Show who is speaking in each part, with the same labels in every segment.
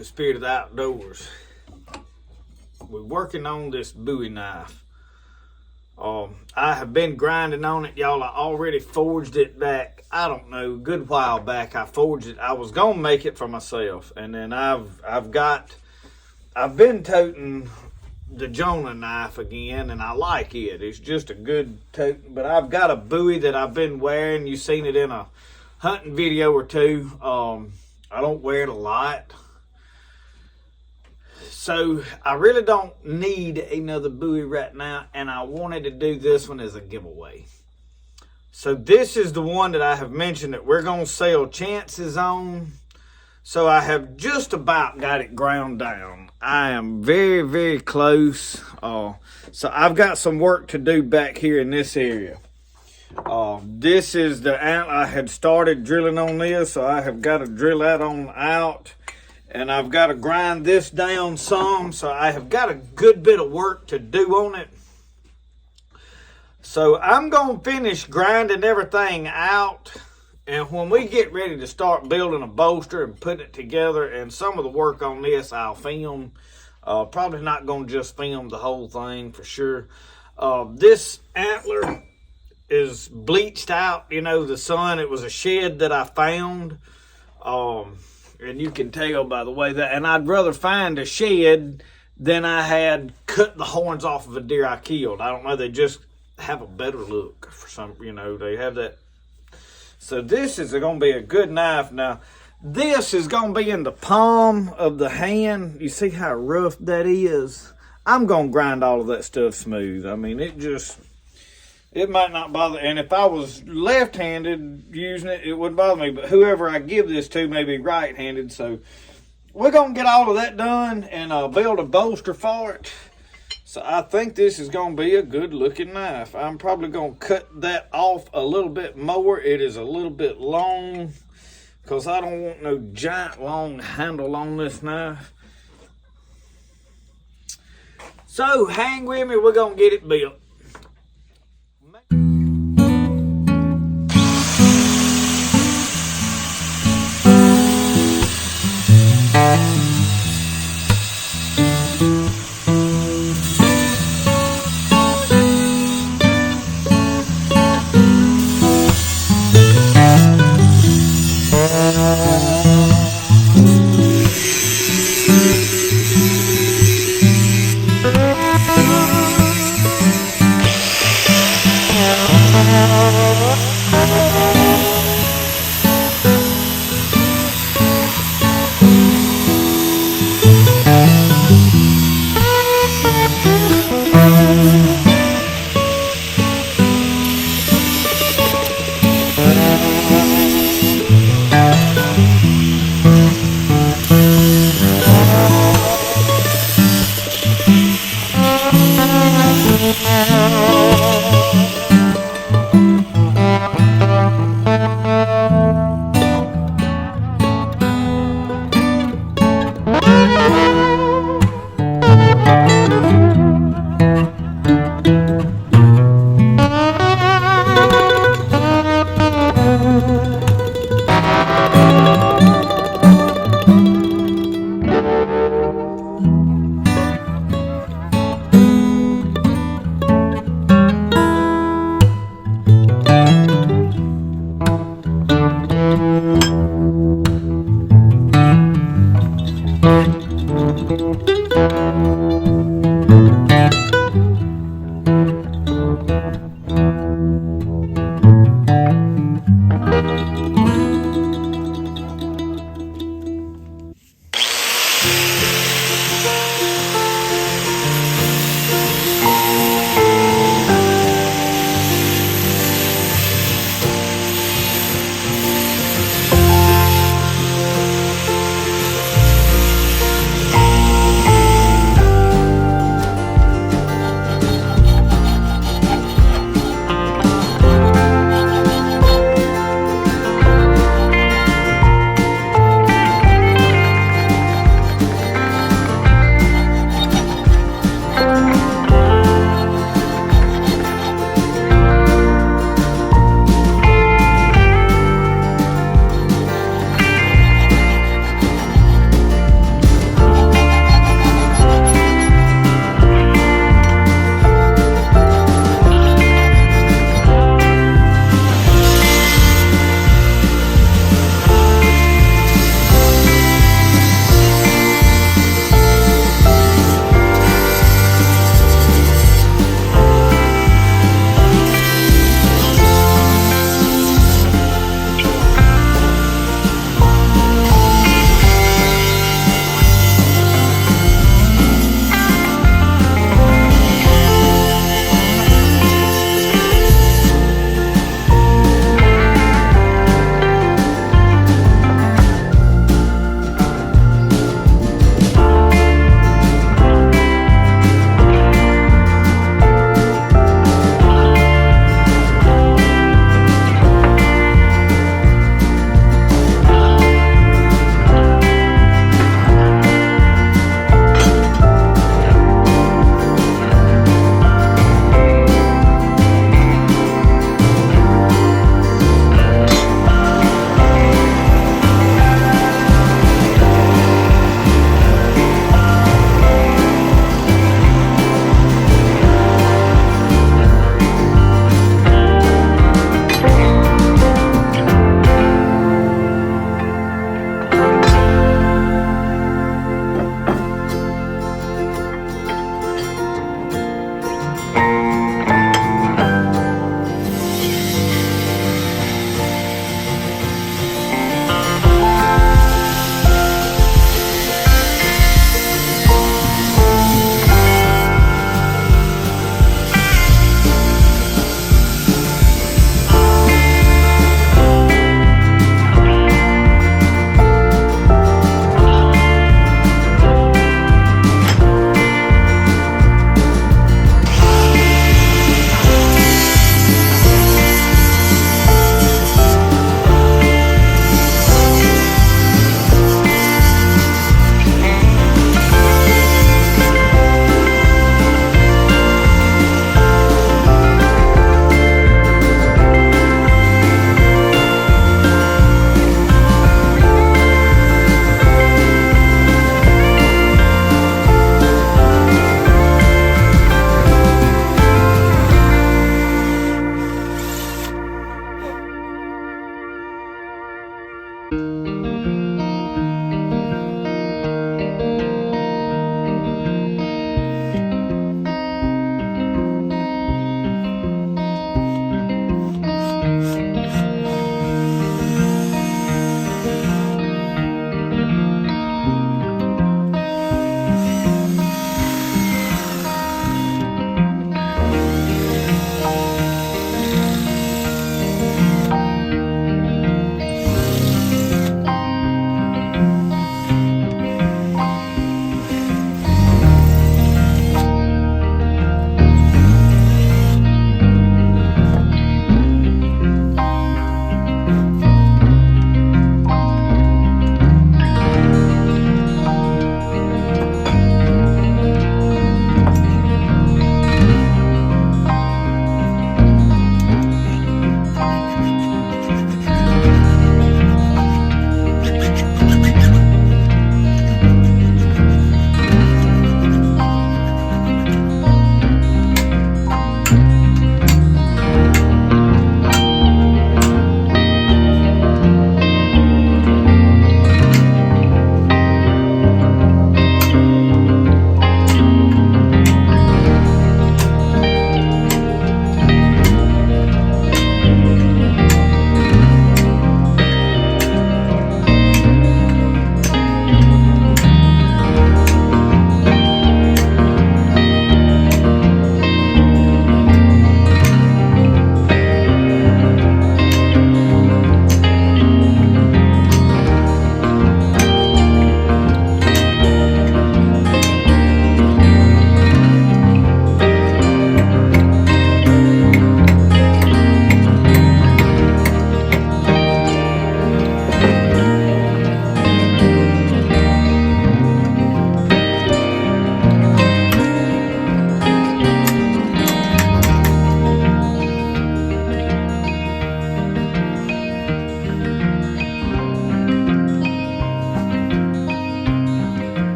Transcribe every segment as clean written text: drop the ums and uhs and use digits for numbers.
Speaker 1: to Spirit of the Outdoors. We're working on this Bowie knife. I have been grinding on it, y'all. I already forged it back, I don't know, a good while back. I forged it. I was gonna make it for myself, and then I've been toting the Jonah knife again, and I like it. It's just a good tote. But I've got a Bowie that I've been wearing. You've seen it in a hunting video or two. I don't wear it a lot, so I really don't need another Bowie right now, and I wanted to do this one as a giveaway. So this is the one that I have mentioned that we're going to sell chances on. So I have just about got it ground down. I am very, very close. So I've got some work to do back here in this area. This is the antler. I had started drilling on this, so I have got to drill that on out. And I've got to grind this down some, so I have got a good bit of work to do on it. So I'm going to finish grinding everything out. And when we get ready to start building a bolster and putting it together, and some of the work on this I'll film. Probably not going to just film the whole thing for sure. This antler is bleached out, you know, the sun. It was a shed that I found. And you can tell by the way that, and I'd rather find a shed than I had cut the horns off of a deer I killed. I don't know, they just have a better look for some, you know, they have that. So this is going to be a good knife. Now, this is going to be in the palm of the hand. You see how rough that is? I'm going to grind all of that stuff smooth. I mean, it might not bother. And if I was left-handed using it, it wouldn't bother me. But whoever I give this to may be right-handed. So we're going to get all of that done and build a bolster for it. So I think this is going to be a good-looking knife. I'm probably going to cut that off a little bit more. It is a little bit long because I don't want no giant long handle on this knife. So hang with me. We're going to get it built.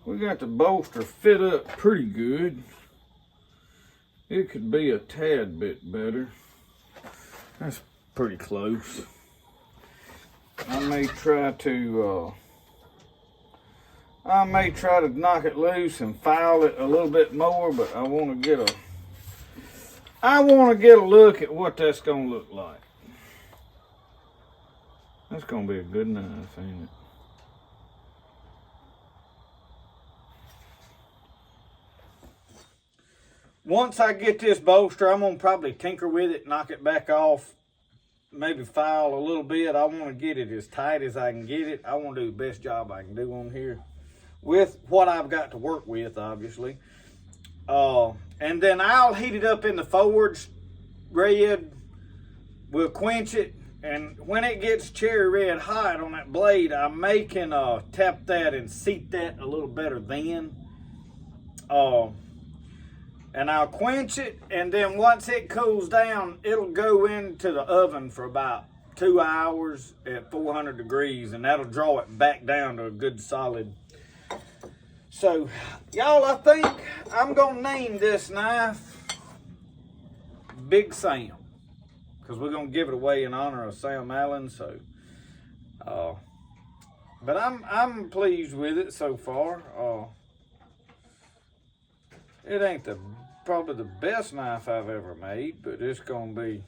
Speaker 1: We got the bolster fit up pretty good. It could be a tad bit better. That's pretty close. I may try to knock it loose and file it a little bit more, but I want to get a look at what that's going to look like. That's going to be a good knife, ain't it? Once I get this bolster, I'm going to probably tinker with it, knock it back off, maybe file a little bit. I want to get it as tight as I can get it. I want to do the best job I can do on here with what I've got to work with, obviously. And then I'll heat it up in the forge red. We'll quench it. And when it gets cherry red hot on that blade, I may can tap that and seat that a little better then. And I'll quench it, and then once it cools down, it'll go into the oven for about 2 hours at 400 degrees, and that'll draw it back down to a good solid. So, y'all, I think I'm gonna name this knife Big Sam, because we're gonna give it away in honor of Sam Allen. So, but I'm pleased with it so far. It ain't probably the best knife I've ever made, but it's gonna be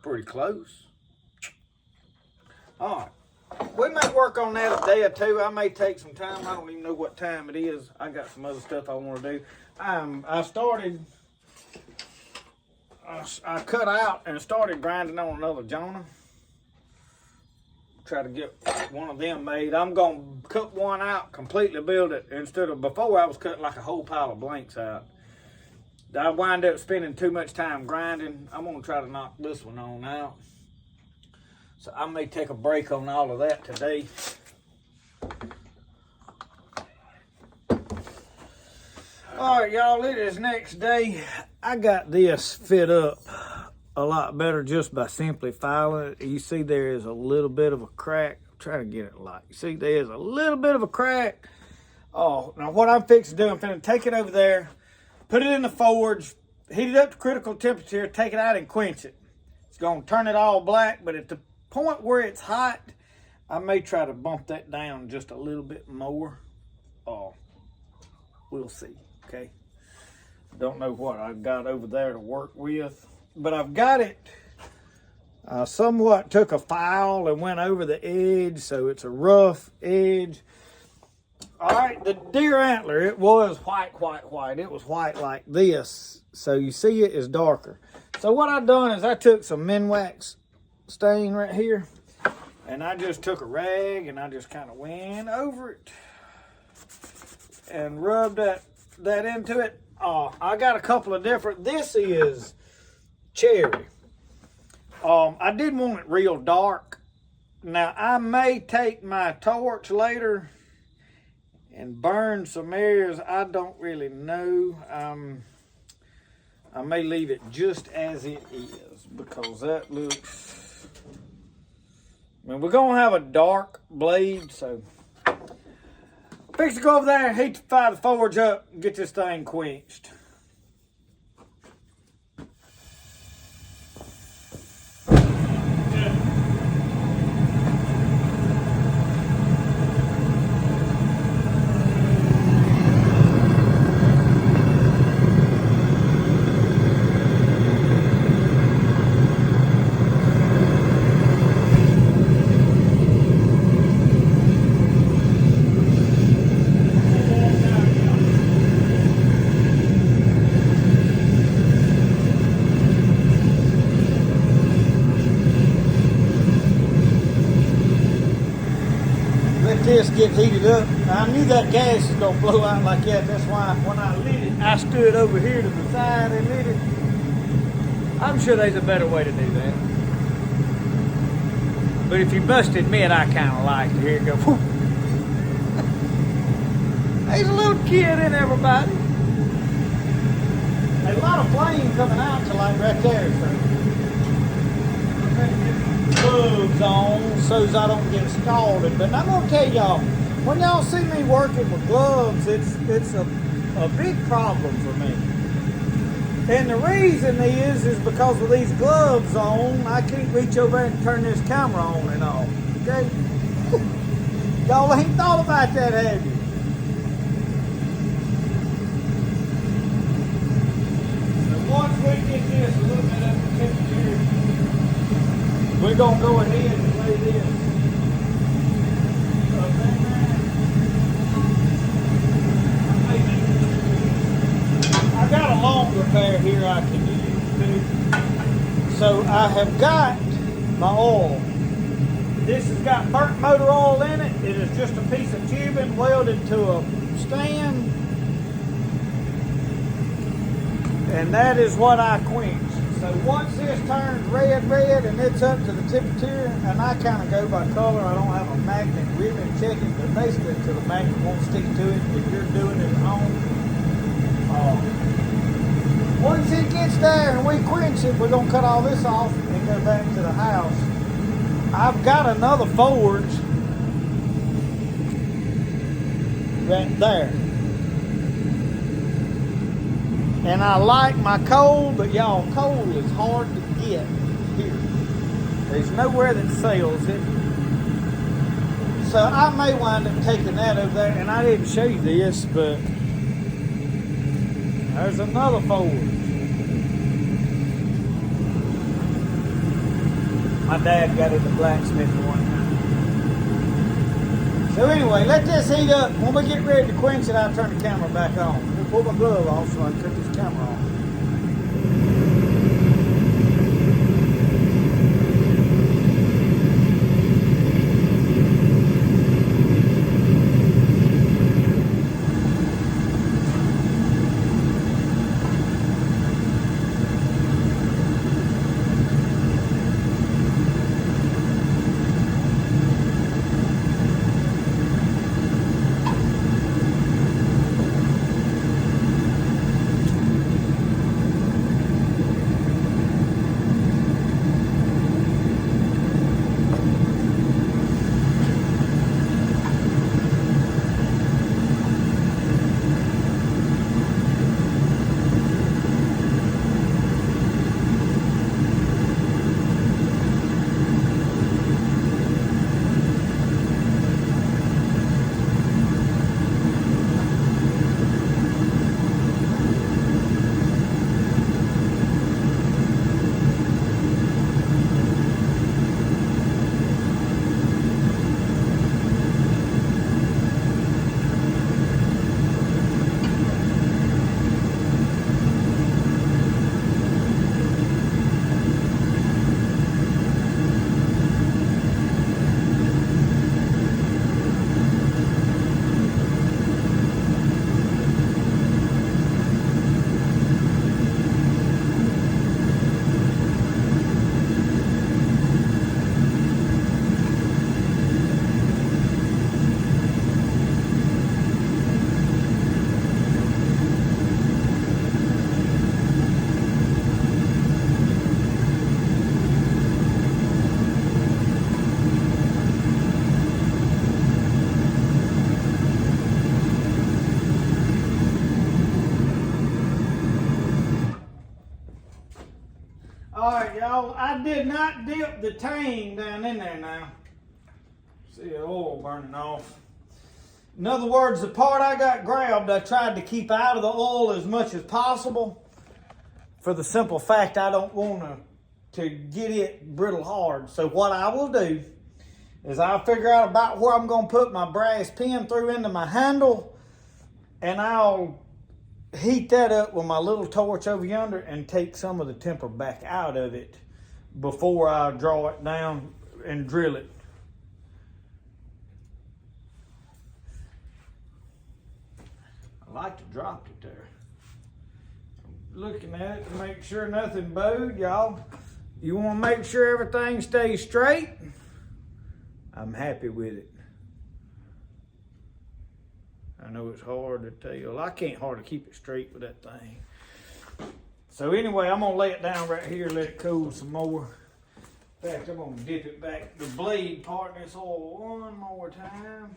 Speaker 1: pretty close. All right, we might work on that a day or two. I may take some time. I don't even know what time it is. I got some other stuff I want to do. I cut out and started grinding on another Jonah. Try to get one of them made. I'm gonna cut one out, completely build it, instead of before I was cutting like a whole pile of blanks out. I wind up spending too much time grinding. I'm gonna try to knock this one on out. So I may take a break on all of that today. All right, y'all, it is next day. I got this fit up a lot better just by simply filing it. You see there is a little bit of a crack. Try to get it light. You see there's a little bit of a crack. Oh, now what I'm fixing to do, I'm finna take it over there, put it in the forge, heat it up to critical temperature, take it out and quench it. It's gonna turn it all black, but at the point where it's hot, I may try to bump that down just a little bit more. Oh, we'll see, okay? Don't know what I've got over there to work with, but I've got it. I somewhat took a file and went over the edge, so it's a rough edge. All right, the deer antler, it was white. It was white like this, so you see it is darker. So what I've done is I took some Minwax stain right here, and I just took a rag and I just kind of went over it and rubbed that into it. I got a couple of different, this is cherry. I didn't want it real dark. Now I may take my torch later and burn some areas. I don't really know. I may leave it just as it is because that looks, I mean, we're gonna have a dark blade, so fix to go over there and fire the forge up and get this thing quenched. This gets heated up. I knew that gas was gonna blow out like that. That's why when I lit it, I stood over here to the side and lit it. I'm sure there's a better way to do that. But if you must admit, I kind of like to hear it go. Whoop. There's a little kid in everybody. There's a lot of flame coming out to like right there. So. Bugs on so as I don't get scalded. But I'm gonna tell y'all, When y'all see me working with gloves, it's a big problem for me. And the reason is because with these gloves on, I can't reach over and turn this camera on and off. Okay? Y'all ain't thought about that, have you? So once we get this a little bit up to temperature, we're gonna go ahead and lay this. I got a longer pair here I can use too. So I have got my oil. This has got burnt motor oil in it. It is just a piece of tubing welded to a stand. And that is what I quench. So once this turns red, and it's up to the temperature, and I kind of go by color. I don't have a magnet ribbon checking, but basically until the magnet won't stick to it if you're doing it at home. Once it gets there and we quench it, we're going to cut all this off and go back to the house. I've got another forge right there. And I like my coal, but y'all, coal is hard to get here. There's nowhere that sells it. So I may wind up taking that over there. And I didn't show you this, but there's another forge. My dad got it at the blacksmith one time. So anyway, let this heat up. When we get ready to quench it, I'll turn the camera back on. We'll pull my glove off so I can cut this camera off. Alright, y'all, I did not dip the tang down in there now. See the oil burning off. In other words, the part I got grabbed, I tried to keep out of the oil as much as possible for the simple fact I don't want to get it brittle hard. So what I will do is I'll figure out about where I'm going to put my brass pin through into my handle, and I'll heat that up with my little torch over yonder and take some of the temper back out of it before I draw it down and drill it. I like to drop it there. I'm looking at it to make sure nothing bowed, y'all. You want to make sure everything stays straight. I'm happy with it. I know it's hard to tell. I can't hardly keep it straight with that thing. So anyway, I'm gonna lay it down right here, let it cool some more. In fact, I'm gonna dip it back, the blade part in this oil one more time.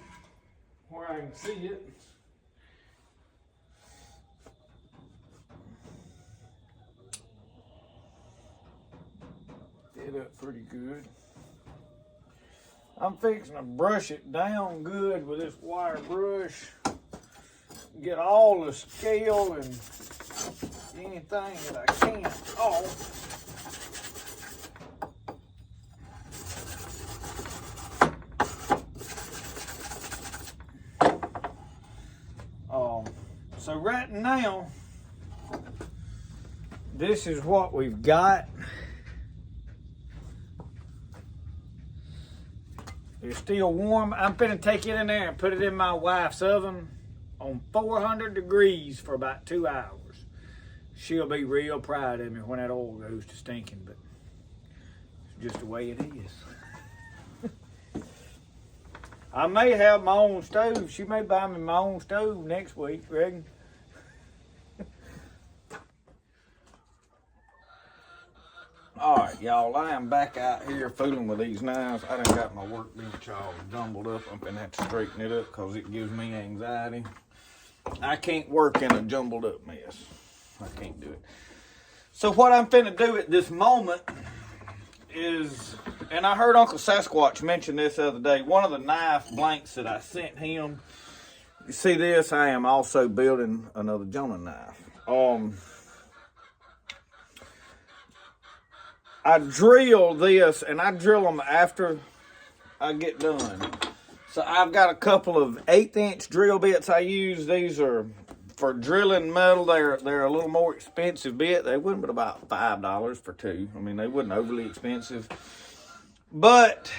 Speaker 1: I can see it. Fit up pretty good. I'm fixing to brush it down good with this wire brush. Get all the scale and anything that I can off. So right now, this is what we've got. It's still warm. I'm finna take it in there and put it in my wife's oven on 400 degrees for about 2 hours. She'll be real proud of me when that oil goes to stinking, but it's just the way it is. I may have my own stove. She may buy me my own stove next week, Regan. All right, y'all, I am back out here fooling with these knives. I done got my workbench all jumbled up. I'm gonna have to straighten it up because it gives me anxiety. I can't work in a jumbled up mess. I can't do it. So what I'm finna do at this moment is, and I heard Uncle Sasquatch mention this the other day, one of the knife blanks that I sent him, you see this, I am also building another Jonah knife. I drill this, and I drill them after I get done. So I've got a couple of 1/8" drill bits I use. These are for drilling metal. They're a little more expensive bit. They wouldn't, but about $5 for two. I mean, they wasn't overly expensive. But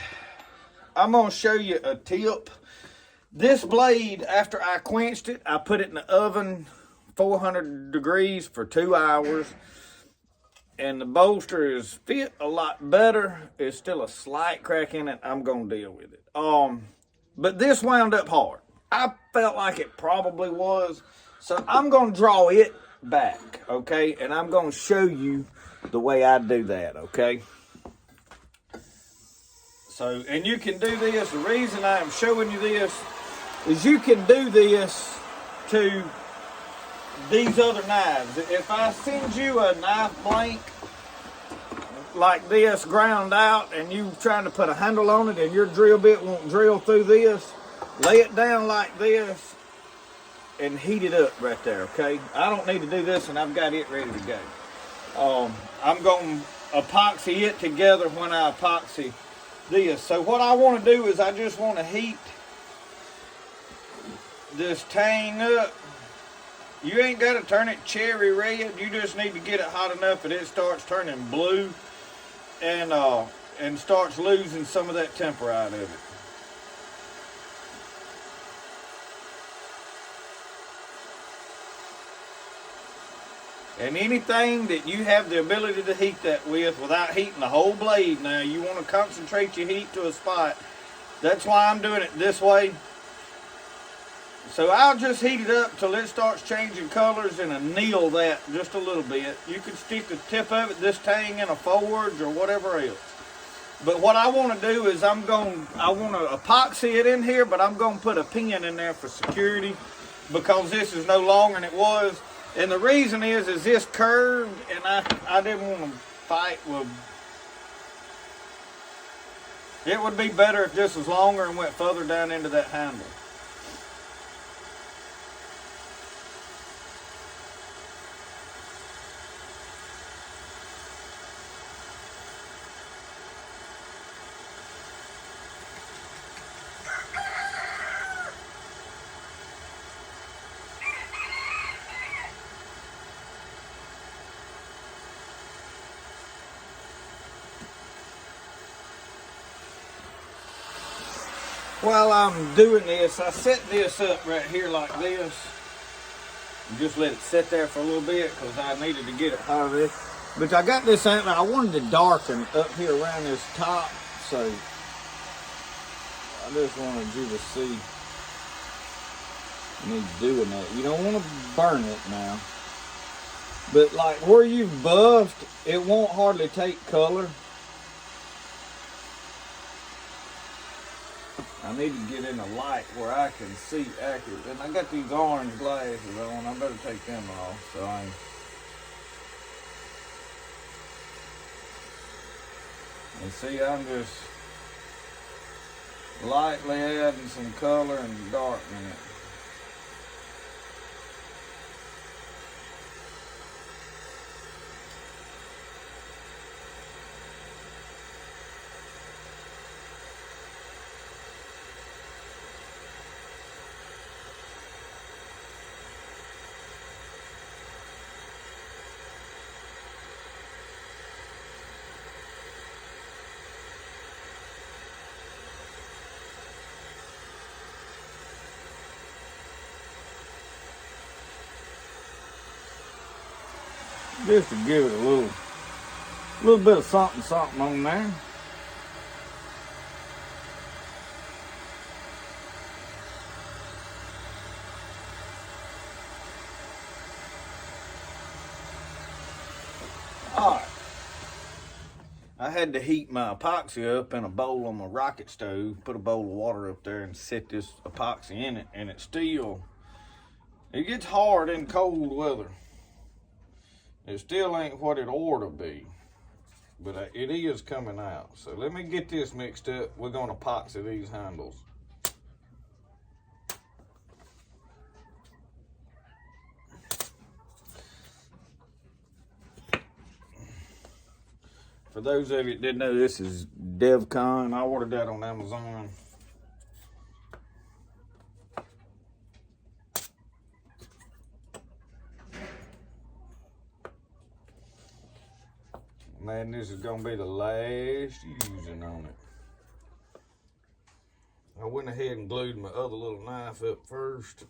Speaker 1: I'm gonna show you a tip. This blade, after I quenched it, I put it in the oven 400 degrees for 2 hours. And the bolster is fit a lot better. It's still a slight crack in it. I'm gonna deal with it. But this wound up hard. I felt like it probably was. So I'm gonna draw it back, okay? And I'm gonna show you the way I do that, okay? So, and you can do this. The reason I am showing you this is you can do this to these other knives. If I send you a knife blank like this ground out and you trying to put a handle on it and your drill bit won't drill through this, lay it down like this and heat it up right there, okay? I don't need to do this and I've got it ready to go. I'm going to epoxy it together when I epoxy this. So what I want to do is I just want to heat this tang up. You ain't got to turn it cherry red. You just need to get it hot enough that it starts turning blue and starts losing some of that temper out of it. And anything that you have the ability to heat that with without heating the whole blade, now you want to concentrate your heat to a spot. That's why I'm doing it this way. So I'll just heat it up till it starts changing colors and anneal that just a little bit. You can stick the tip of it, this tang, in a forge or whatever else. But what I want to do is I want to epoxy it in here, but I'm going to put a pin in there for security because this is no longer than it was. And the reason is this curved, and I didn't want to fight with. It would be better if this was longer and went further down into that handle. While I'm doing this, I set this up right here like this. And just let it sit there for a little bit because I needed to get it out of this. But I got this antler. I wanted to darken up here around this top. So I just wanted you to see me doing that. You don't want to burn it now. But like where you've buffed, it won't hardly take color. I I need to get in a light where I can see accurate. And I got these orange glasses on. I better take them off so I ain't. And see, I'm just lightly adding some color and darkening it. Just to give it a little bit of something on there. All right. I had to heat my epoxy up in a bowl on my rocket stove, put a bowl of water up there and set this epoxy in it, and it gets hard in cold weather. It still ain't what it ought to be, but it is coming out. So let me get this mixed up. We're gonna epoxy these handles. For those of you that didn't know, this is DevCon. I ordered that on Amazon. Man, this is gonna be the last using on it. I went ahead and glued my other little knife up first.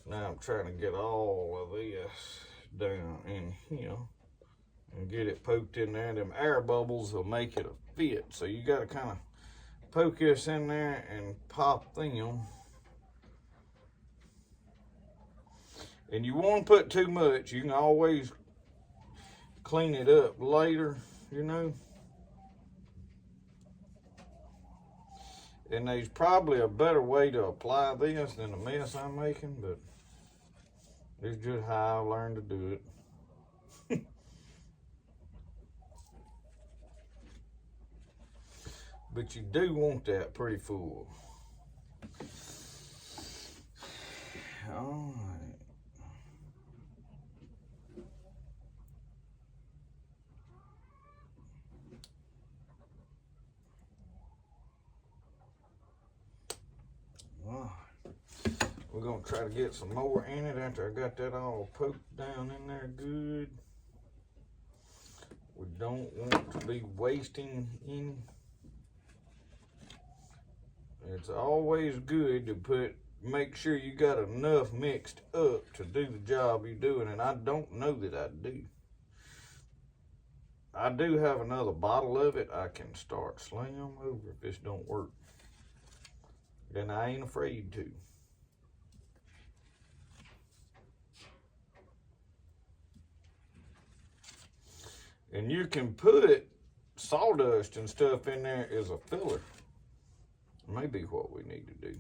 Speaker 1: Now I'm trying to get all of this down in here and get it poked in there. Them air bubbles will make it a fit. So you gotta kind of poke this in there and pop them. And you won't put too much. You can always clean it up later, you know. And there's probably a better way to apply this than the mess I'm making, but it's just how I learned to do it. But you do want that pretty full. All right. We're gonna try to get some more in it after I got that all poked down in there good. We don't want to be wasting any. It's always good to make sure you got enough mixed up to do the job you're doing, and I don't know that I do. I do have another bottle of it. I can start slinging them over if this don't work. Then I ain't afraid to. And you can put sawdust and stuff in there as a filler. Maybe what we need to do.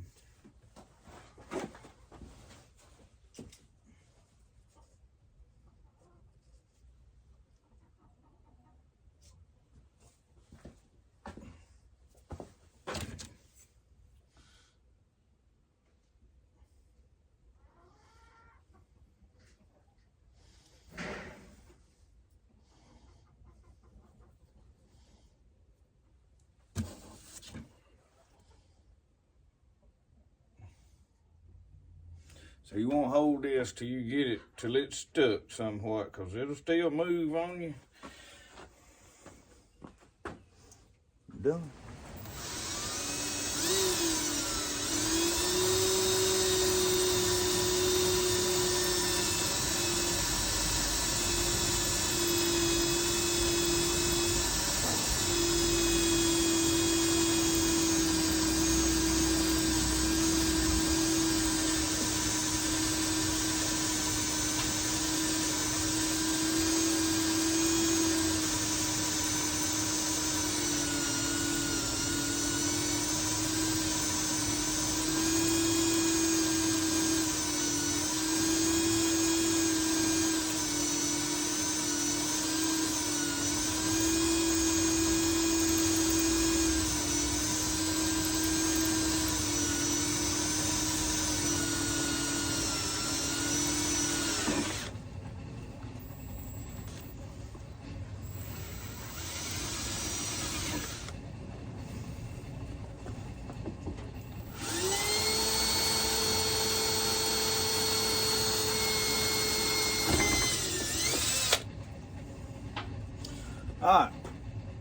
Speaker 1: So you won't hold this till you get it, till it's stuck somewhat, because it'll still move on you. Done. All right,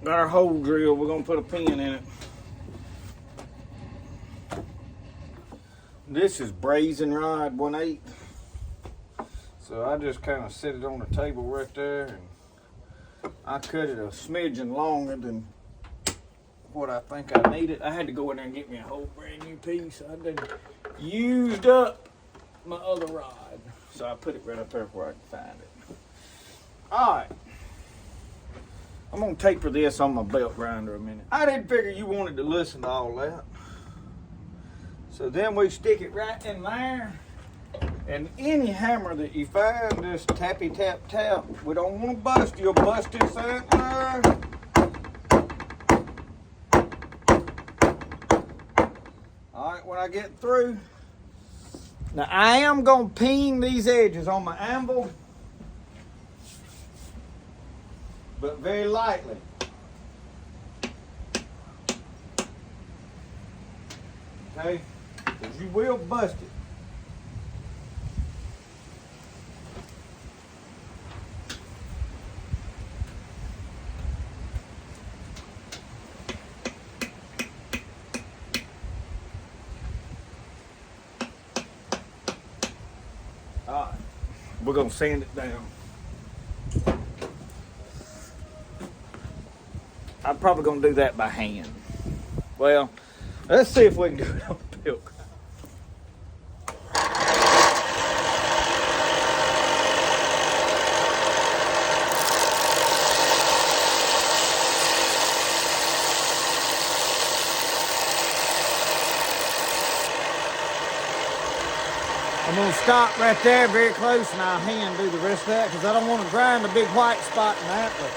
Speaker 1: got our hole drill. We're gonna put a pin in it. This is brazen rod 1/8. So I just kind of set it on the table right there, and I cut it a smidgen longer than what I think I needed. I had to go in there and get me a whole brand new piece. I done used up my other rod, so I put it right up there where I can find it. All right. I'm gonna taper this on my belt grinder a minute. I didn't figure you wanted to listen to all that. So then we stick it right in there. And any hammer that you find, just tappy tap tap. We don't want to bust. You'll bust this antler. All right, when I get through. Now I am gonna peen these edges on my anvil, but very lightly. Okay, because you will bust it. All right, we're gonna sand it down. I'm probably gonna do that by hand. Well, let's see if we can do it on the belt. I'm gonna stop right there very close, and I'll hand do the rest of that because I don't want to grind a big white spot in the antler.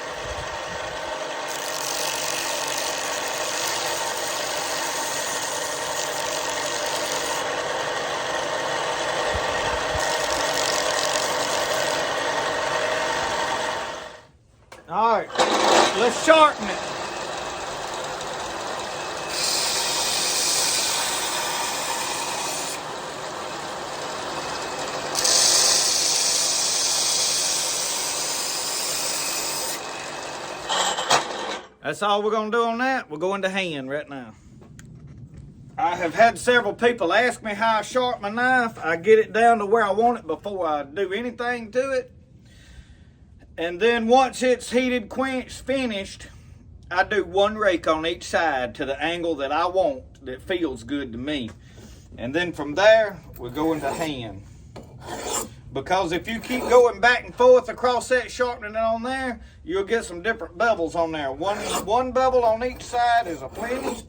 Speaker 1: All right, let's sharpen it. That's all we're gonna do on that. We're going to hand right now. I have had several people ask me how I sharpen my knife. I get it down to where I want it before I do anything to it. And then once it's heated, quenched, finished, I do one rake on each side to the angle that I want that feels good to me. And then from there, we're going to hand. Because if you keep going back and forth across that, sharpening it on there, you'll get some different bevels on there. One bevel on each side is a plenty.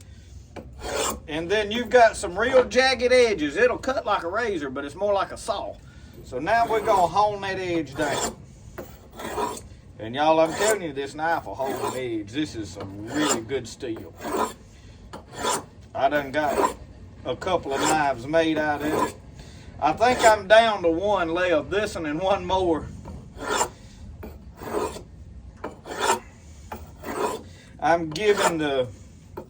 Speaker 1: And then you've got some real jagged edges. It'll cut like a razor, but it's more like a saw. So now we're gonna hone that edge down. And y'all, I'm telling you, this knife will hold an edge. This is some really good steel. I done got a couple of knives made out of it. I think I'm down to one left, this one and one more. I'm giving the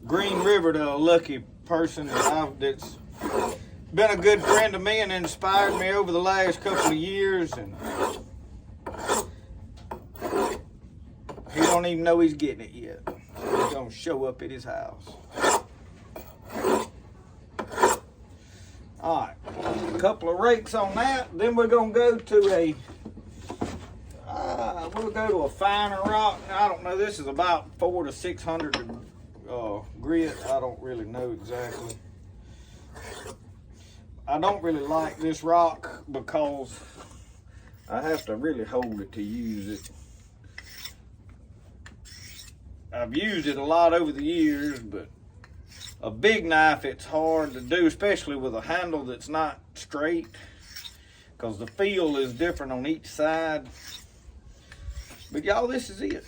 Speaker 1: Green River to a lucky person that's been a good friend of me and inspired me over the last couple of years, and he don't even know he's getting it yet. So he's gonna show up at his house. All right, a couple of rakes on that. Then we're gonna go to a finer rock. I don't know. This is about 400 to 600 grit. I don't really know exactly. I don't really like this rock because I have to really hold it to use it. I've used it a lot over the years, but a big knife, it's hard to do, especially with a handle that's not straight, because the feel is different on each side. But y'all, this is it.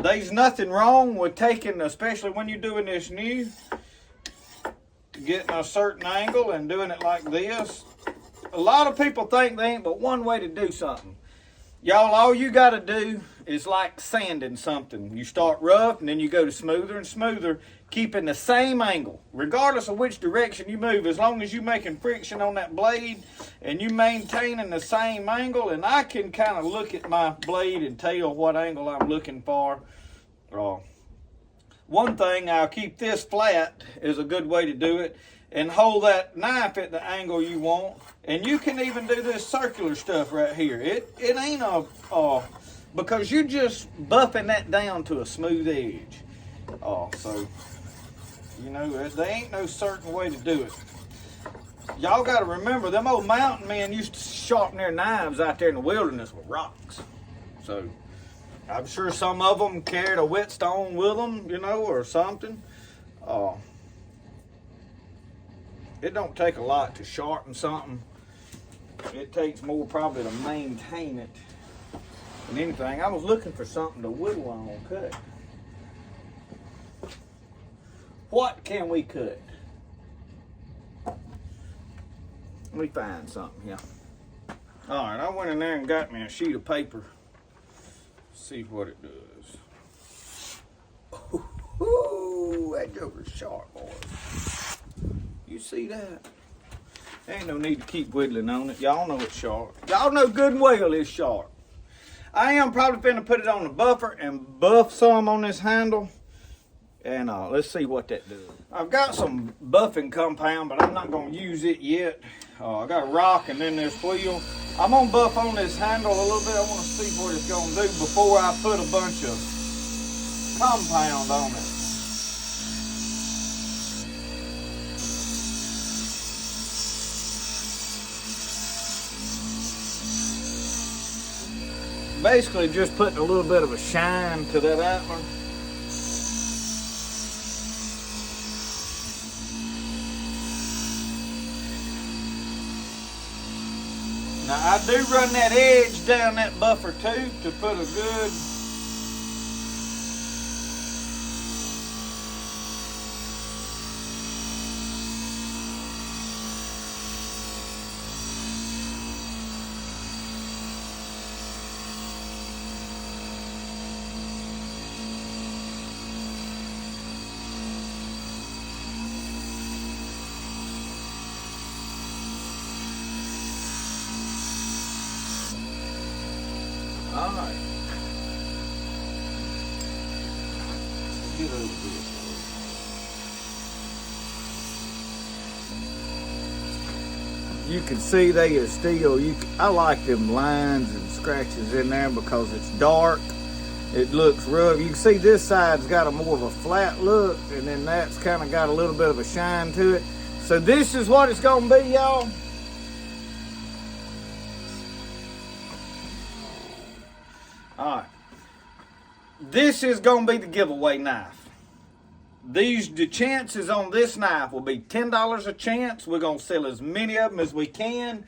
Speaker 1: There's nothing wrong with taking, especially when you're doing this new, getting a certain angle and doing it like this. A lot of people think there ain't but one way to do something. Y'all, all you got to do is like sanding something. You start rough and then you go to smoother and smoother, keeping the same angle. Regardless of which direction you move, as long as you're making friction on that blade and you maintaining the same angle, and I can kind of look at my blade and tell what angle I'm looking for. One thing, I'll keep this flat is a good way to do it, and hold that knife at the angle you want. And you can even do this circular stuff right here. It ain't because you're just buffing that down to a smooth edge. So, you know, there ain't no certain way to do it. Y'all got to remember, them old mountain men used to sharpen their knives out there in the wilderness with rocks. So, I'm sure some of them carried a whetstone with them, you know, or something. It don't take a lot to sharpen something. It takes more probably to maintain it than anything. I was looking for something to whittle on, cut. What can we cut? Let me find something here. All right, I went in there and got me a sheet of paper. See what it does. Ooh, that joker's sharp, boy. You see that? Ain't no need to keep whittling on it. Y'all know it's sharp. Y'all know good and well it's sharp. I am probably finna put it on the buffer and buff some on this handle. And let's see what that does. I've got some buffing compound, but I'm not gonna use it yet. I got a rock and then there's wheel. I'm gonna buff on this handle a little bit. I wanna see what it's gonna do before I put a bunch of compound on it. Basically just putting a little bit of a shine to that antler. Now I do run that edge down that buffer too to put a good all right. Get over here. You can see they are still, I like them lines and scratches in there because it's dark. It looks rough. You can see this side's got a more of a flat look, and then that's kind of got a little bit of a shine to it. So this is what it's gonna be, y'all. All right, this is gonna be the giveaway knife. The chances on this knife will be $10 a chance. We're gonna sell as many of them as we can.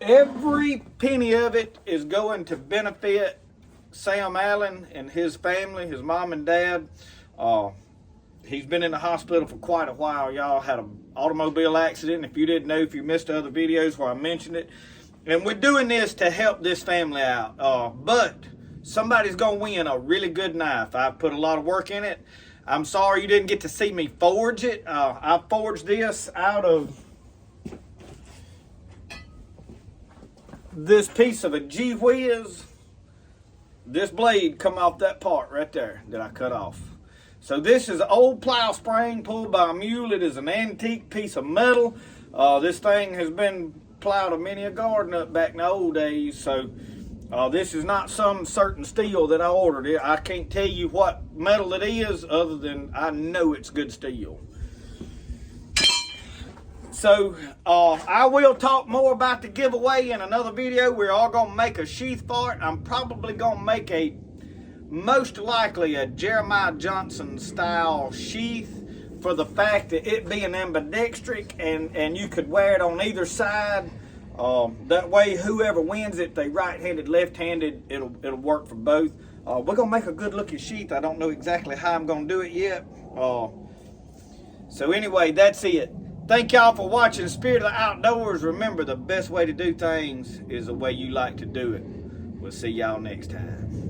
Speaker 1: Every penny of it is going to benefit Sam Allen and his family, his mom and dad. He's been in the hospital for quite a while, y'all. Had an automobile accident. If you didn't know, if you missed the other videos where I mentioned it. And we're doing this to help this family out. But somebody's gonna win a really good knife. I put a lot of work in it. I'm sorry you didn't get to see me forge it. I forged this out of this piece of a G-wiz. This blade come off that part right there that I cut off. So this is an old plow spring pulled by a mule. It is an antique piece of metal. This thing has been plowed a many a garden up back in the old days. So this is not some certain steel that I ordered. I can't tell you what metal it is other than I know it's good steel. So I will talk more about the giveaway in another video. We're all gonna make a sheath for it. I'm probably gonna make most likely a Jeremiah Johnson style sheath for the fact that it being ambidextric and you could wear it on either side. That way whoever wins it, they right-handed, left-handed, it'll work for both. We're gonna make a good looking sheath. I don't know exactly how I'm gonna do it yet. So anyway, that's it. Thank y'all for watching Spirit of the Outdoors. Remember, the best way to do things is the way you like to do it. We'll see y'all next time.